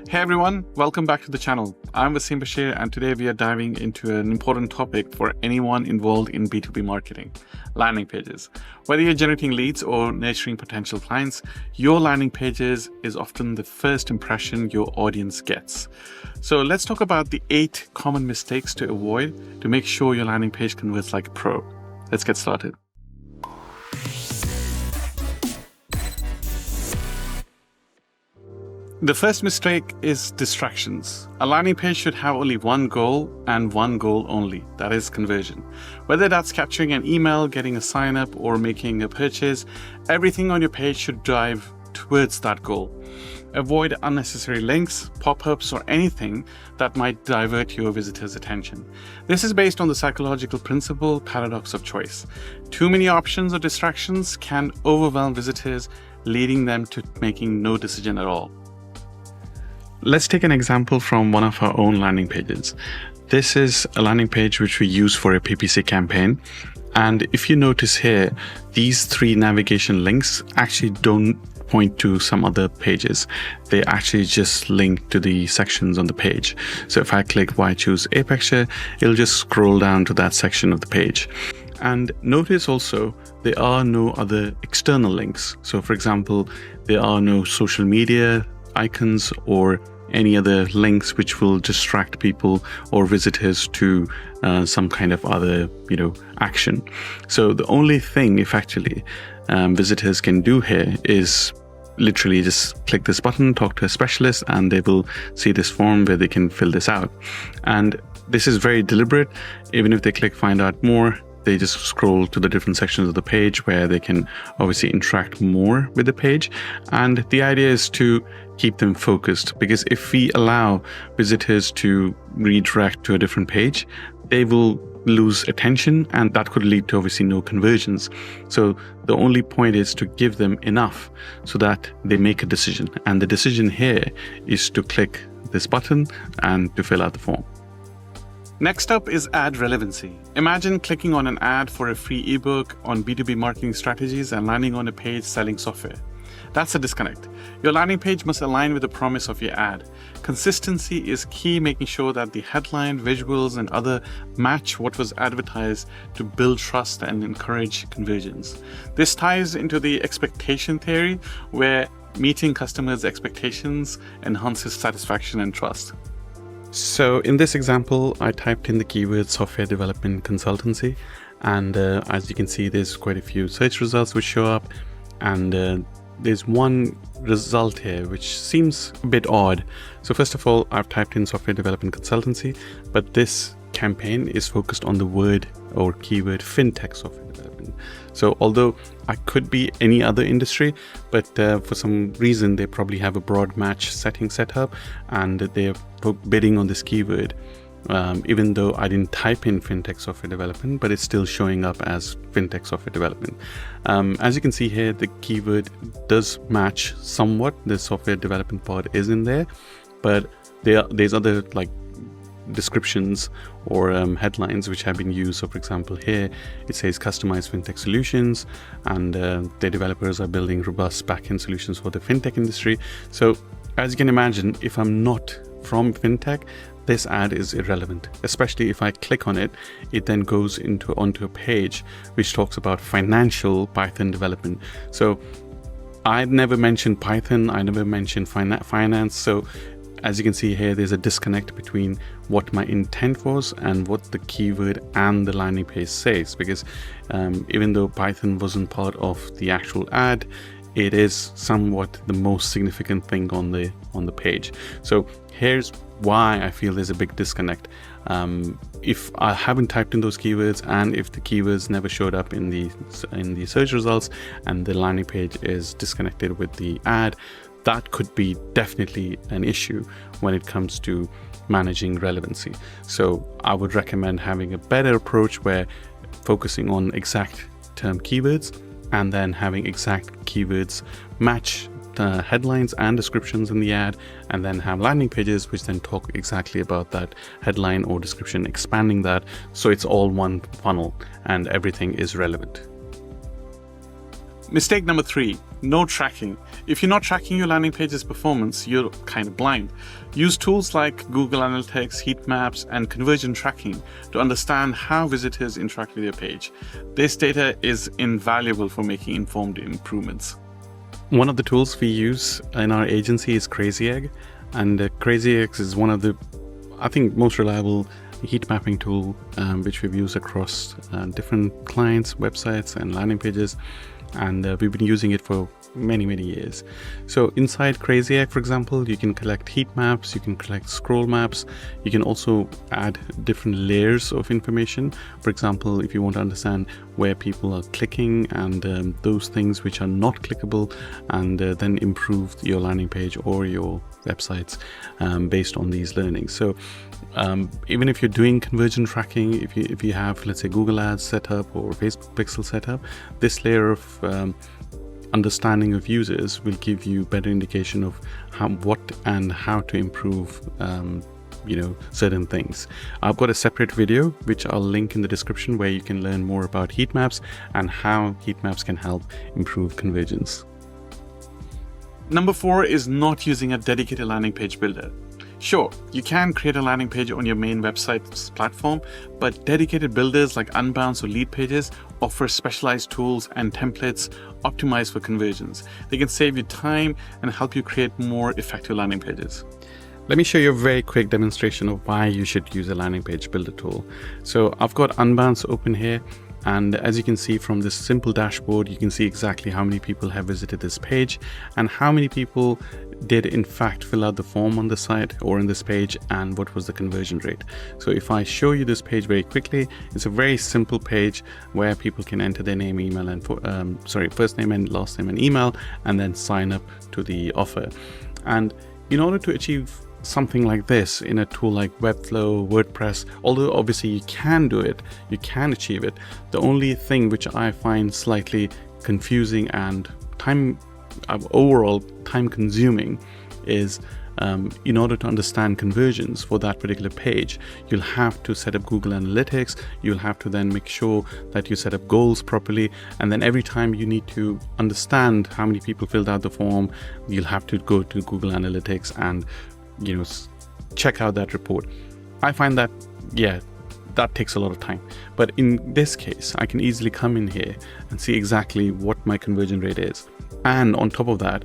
Hey everyone, welcome back to the channel. I'm Wasim Bashir, and today we are diving into an important topic for anyone involved in B2B marketing, landing pages. Whether you're generating leads or nurturing potential clients, your landing pages is often the first impression your audience gets. So let's talk about the 8 common mistakes to avoid to make sure your landing page converts like a pro. Let's get started. The first mistake is distractions. A landing page should have only one goal and one goal only, that is conversion. Whether that's capturing an email, getting a sign up, or making a purchase, everything on your page should drive towards that goal. Avoid unnecessary links, pop-ups, or anything that might divert your visitors' attention. This is based on the psychological principle paradox of choice. Too many options or distractions can overwhelm visitors, leading them to making no decision at all. Let's take an example from one of our own landing pages. This is a landing page which we use for a PPC campaign. And if you notice here, these 3 navigation links actually don't point to some other pages. They actually just link to the sections on the page. So if I click why choose Apexture, it'll just scroll down to that section of the page. And notice also, there are no other external links. So for example, there are no social media icons or any other links which will distract people or visitors to some kind of other action. So the only thing effectively visitors can do here is literally just click this button, talk to a specialist, and they will see this form where they can fill this out. And this is very deliberate. Even if they click find out more, they just scroll to the different sections of the page where they can obviously interact more with the page. And the idea is to keep them focused, because if we allow visitors to redirect to a different page, they will lose attention, and that could lead to obviously no conversions. So the only point is to give them enough so that they make a decision. And the decision here is to click this button and to fill out the form. Next up is ad relevancy. Imagine clicking on an ad for a free ebook on B2B marketing strategies and landing on a page selling software. That's a disconnect. Your landing page must align with the promise of your ad. Consistency is key, making sure that the headline, visuals, and other match what was advertised to build trust and encourage conversions. This ties into the expectation theory, where meeting customers' expectations enhances satisfaction and trust. So in this example, I typed in the keyword software development consultancy, and as you can see, there's quite a few search results which show up, and there's one result here which seems a bit odd. So first of all, I've typed in software development consultancy, but this campaign is focused on the word or keyword fintech software development. So although I could be any other industry, but for some reason they probably have a broad match setting set up, and they're bidding on this keyword. Even though I didn't type in fintech software development, but it's still showing up as fintech software development. As you can see here, the keyword does match somewhat. The software development part is in there, but there's other descriptions or headlines which have been used. So for example, here it says customized fintech solutions, and their developers are building robust backend solutions for the fintech industry. So as you can imagine, if I'm not from fintech, this ad is irrelevant. Especially if I click on it, it then goes onto a page which talks about financial Python development. So I never mentioned Python, I never mentioned finance. So as you can see here, there's a disconnect between what my intent was and what the keyword and the landing page says, because even though Python wasn't part of the actual ad, it is somewhat the most significant thing on the page. So here's why I feel there's a big disconnect. If I haven't typed in those keywords, and if the keywords never showed up in the search results, and the landing page is disconnected with the ad, that could be definitely an issue when it comes to managing relevancy. So I would recommend having a better approach where focusing on exact term keywords, and then having exact keywords match the headlines and descriptions in the ad, and then have landing pages which then talk exactly about that headline or description, expanding that so it's all one funnel and everything is relevant. Mistake number 3, No tracking. If you're not tracking your landing page's performance, you're kind of blind. Use tools like Google Analytics, heat maps, and conversion tracking to understand how visitors interact with your page. This data is invaluable for making informed improvements. One of the tools we use in our agency is Crazy Egg, and Crazy Egg is one of the, I think, most reliable heat mapping tool which we've used across different clients, websites, and landing pages, and we've been using it for many years. So inside Crazy Egg, for example, you can collect heat maps, you can collect scroll maps, you can also add different layers of information. For example, if you want to understand where people are clicking and those things which are not clickable, and then improve your landing page or your websites based on these learnings. So even if you're doing conversion tracking, if you have, let's say, Google Ads set up or Facebook Pixel set up, this layer of understanding of users will give you better indication of what and how to improve certain things. I've got a separate video which I'll link in the description where you can learn more about heat maps and how heat maps can help improve conversions. Number 4 is not using a dedicated landing page builder. Sure, you can create a landing page on your main website's platform, but dedicated builders like Unbounce or Lead Pages offer specialized tools and templates optimized for conversions. They can save you time and help you create more effective landing pages. Let me show you a very quick demonstration of why you should use a landing page builder tool. So I've got Unbounce open here. And as you can see from this simple dashboard, you can see exactly how many people have visited this page and how many people did in fact fill out the form on the site or in this page, and what was the conversion rate. So if I show you this page very quickly, it's a very simple page where people can enter their name, email, and first name and last name and email, and then sign up to the offer. And in order to achieve something like this in a tool like Webflow, WordPress, although obviously you can do it, you can achieve it, the only thing which I find slightly confusing and overall time consuming is in order to understand conversions for that particular page, you'll have to set up Google Analytics, you'll have to then make sure that you set up goals properly, and then every time you need to understand how many people filled out the form, you'll have to go to Google Analytics and check out that report. I find that, that takes a lot of time. But in this case, I can easily come in here and see exactly what my conversion rate is. And on top of that,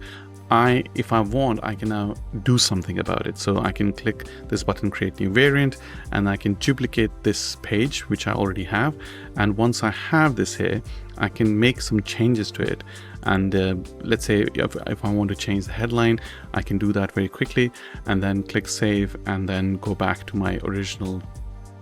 if I want, I can now do something about it. So I can click this button, create new variant, and I can duplicate this page, which I already have. And once I have this here, I can make some changes to it. And let's say if I want to change the headline, I can do that very quickly and then click save and then go back to my original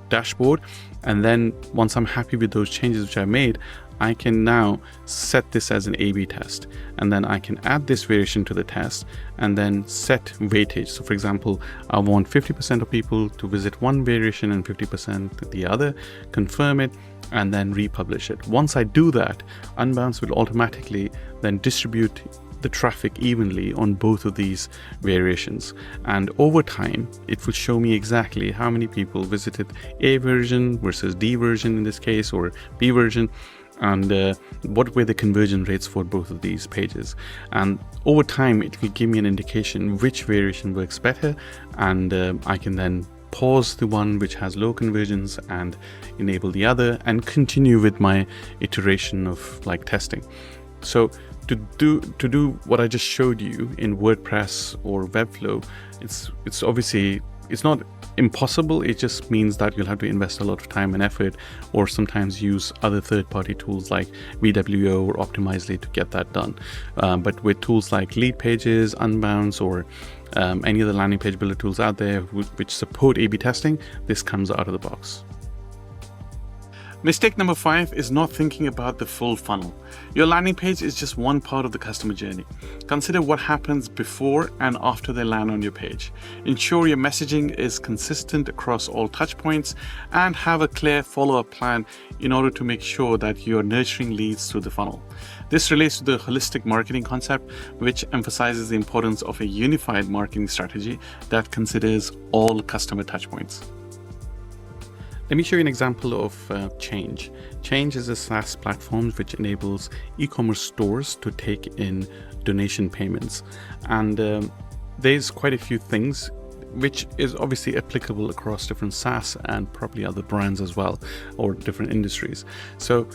dashboard. And then once I'm happy with those changes which I made, I can now set this as an A/B test, and then I can add this variation to the test and then set weightage. So for example, I want 50% of people to visit one variation and 50% the other, confirm it, and then republish it. Once I do that, Unbounce will automatically then distribute the traffic evenly on both of these variations, and over time it will show me exactly how many people visited A version versus D version in this case, or B version, and what were the conversion rates for both of these pages. And over time it will give me an indication which variation works better, and I can then pause the one which has low conversions and enable the other and continue with my iteration of testing. So to do what I just showed you in WordPress or Webflow, it's obviously, it's not impossible. It just means that you'll have to invest a lot of time and effort, or sometimes use other third-party tools like VWO or Optimizely to get that done. But with tools like Lead Pages, Unbounce, or any other landing page builder tools out there which support A/B testing, this comes out of the box. Mistake number 5 is not thinking about the full funnel. Your landing page is just one part of the customer journey. Consider what happens before and after they land on your page. Ensure your messaging is consistent across all touch points, and have a clear follow-up plan in order to make sure that you're nurturing leads through the funnel. This relates to the holistic marketing concept, which emphasizes the importance of a unified marketing strategy that considers all customer touchpoints. Let me show you an example of Change. Change is a SaaS platform which enables e-commerce stores to take in donation payments. And there's quite a few things which is obviously applicable across different SaaS and probably other brands as well, or different industries. So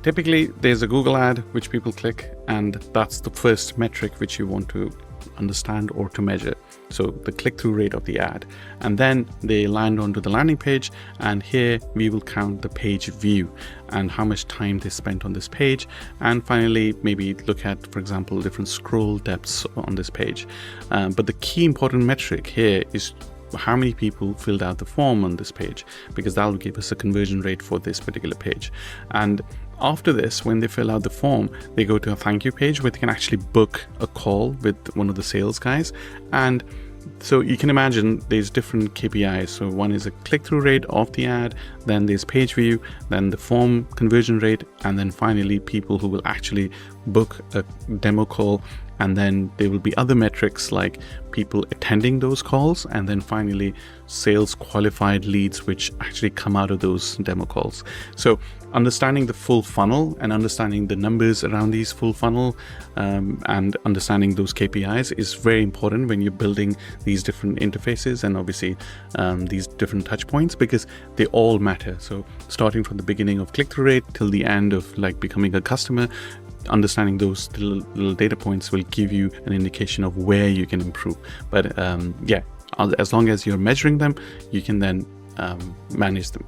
typically there's a Google ad which people click, and that's the first metric which you want to understand or to measure. So the click-through rate of the ad, and then they land onto the landing page, and here we will count the page view and how much time they spent on this page, and finally maybe look at, for example, different scroll depths on this page. But the key important metric here is how many people filled out the form on this page, because that will give us a conversion rate for this particular page. And after this, when they fill out the form, they go to a thank you page where they can actually book a call with one of the sales guys. And so you can imagine there's different KPIs. So one is a click-through rate of the ad, then there's page view, then the form conversion rate, and then finally people who will actually book a demo call. And then there will be other metrics like people attending those calls, and then finally sales qualified leads which actually come out of those demo calls. So understanding the full funnel and understanding the numbers around these full funnel and understanding those KPIs is very important when you're building these different interfaces and obviously these different touch points, because they all matter. So starting from the beginning of click-through rate till the end of like becoming a customer, understanding those little data points will give you an indication of where you can improve. But yeah, as long as you're measuring them, you can then manage them.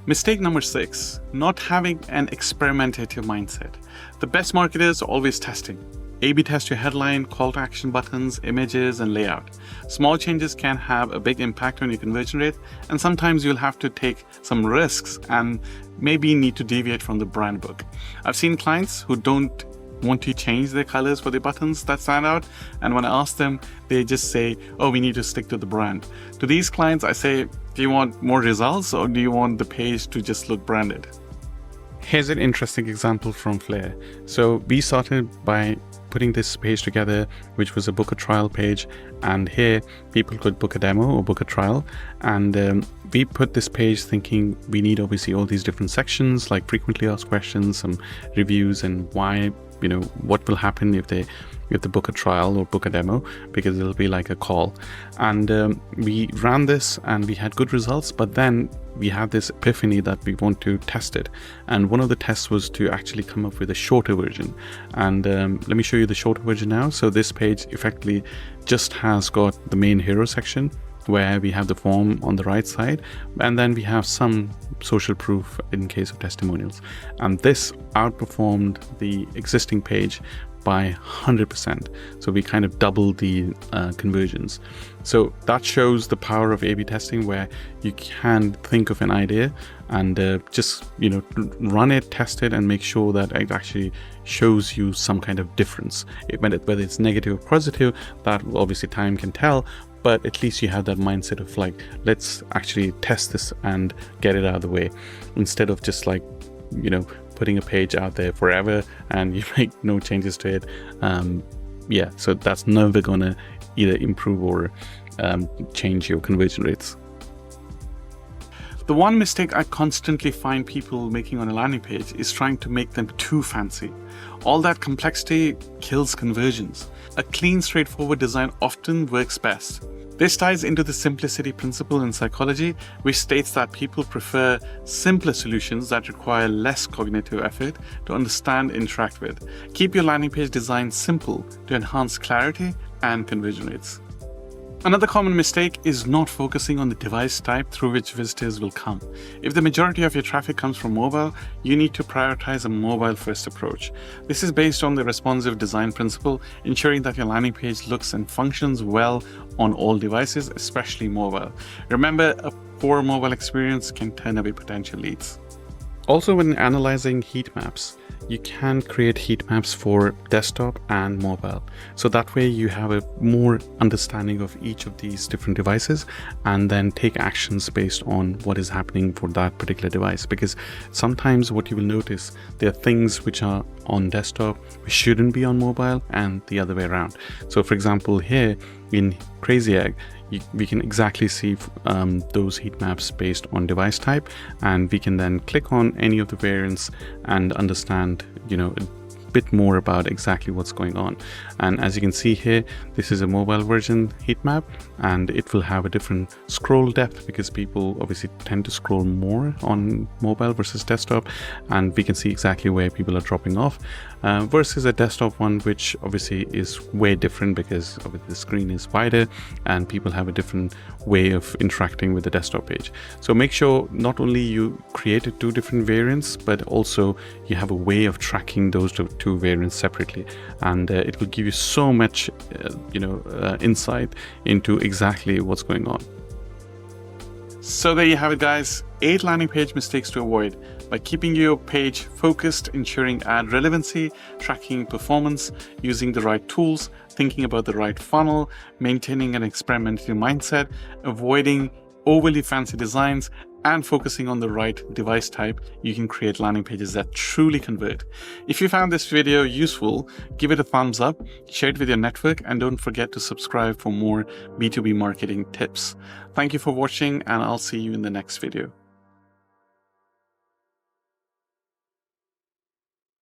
Mistake number 6, not having an experimentative mindset. The best marketers are always testing. A/B test your headline, call to action buttons, images, and layout. Small changes can have a big impact on your conversion rate, and sometimes you'll have to take some risks and maybe need to deviate from the brand book. I've seen clients who don't want to change their colors for their buttons that stand out, and when I ask them, they just say, oh, we need to stick to the brand. To these clients, I say, do you want more results, or do you want the page to just look branded? Here's an interesting example from Flair. So we started by putting this page together, which was a book a trial page, and here people could book a demo or book a trial. And we put this page thinking we need obviously all these different sections like frequently asked questions, some reviews, and why, you know, what will happen if they book a trial or book a demo, because it'll be like a call. And we ran this and we had good results, but then we had this epiphany that we want to test it. And one of the tests was to actually come up with a shorter version. And let me show you the shorter version now. So this page effectively just has got the main hero section where we have the form on the right side, and then we have some social proof in case of testimonials. And this outperformed the existing page by 100%. So we kind of doubled the conversions. So that shows the power of A/B testing, where you can think of an idea and just, you know, run it, test it, and make sure that it actually shows you some kind of difference. Whether it's negative or positive, that obviously time can tell, but at least you have that mindset of like, let's actually test this and get it out of the way, instead of just like, you know, putting a page out there forever and you make no changes to it. Yeah, so that's never gonna either improve or change your conversion rates. The one mistake I constantly find people making on a landing page is trying to make them too fancy. All that complexity kills conversions. A clean, straightforward design often works best. This ties into the simplicity principle in psychology, which states that people prefer simpler solutions that require less cognitive effort to understand and interact with. Keep your landing page design simple to enhance clarity and conversion rates. Another common mistake is not focusing on the device type through which visitors will come. If the majority of your traffic comes from mobile, you need to prioritize a mobile-first approach. This is based on the responsive design principle, ensuring that your landing page looks and functions well on all devices, especially mobile. Remember, a poor mobile experience can turn away potential leads. Also, when analyzing heat maps, you can create heat maps for desktop and mobile. So that way you have a more understanding of each of these different devices and then take actions based on what is happening for that particular device. Because sometimes what you will notice, there are things which are on desktop which shouldn't be on mobile and the other way around. So for example, here in Crazy Egg, we can exactly see those heat maps based on device type, and we can then click on any of the variants and understand, a bit more about exactly what's going on. And as you can see here, this is a mobile version heat map, and it will have a different scroll depth because people obviously tend to scroll more on mobile versus desktop, and we can see exactly where people are dropping off versus a desktop one, which obviously is way different because the screen is wider and people have a different way of interacting with the desktop page. So make sure not only you created two different variants, but also you have a way of tracking those two variants separately, and it will give you so much insight into exactly what's going on. So there you have it, guys. 8 landing page mistakes to avoid by keeping your page focused, ensuring ad relevancy, tracking performance, using the right tools, thinking about the right funnel, maintaining an experimentative mindset, avoiding overly fancy designs, and focusing on the right device type. You can create landing pages that truly convert. If you found this video useful, give it a thumbs up, share it with your network, and don't forget to subscribe for more B2B marketing tips. Thank you for watching, and I'll see you in the next video.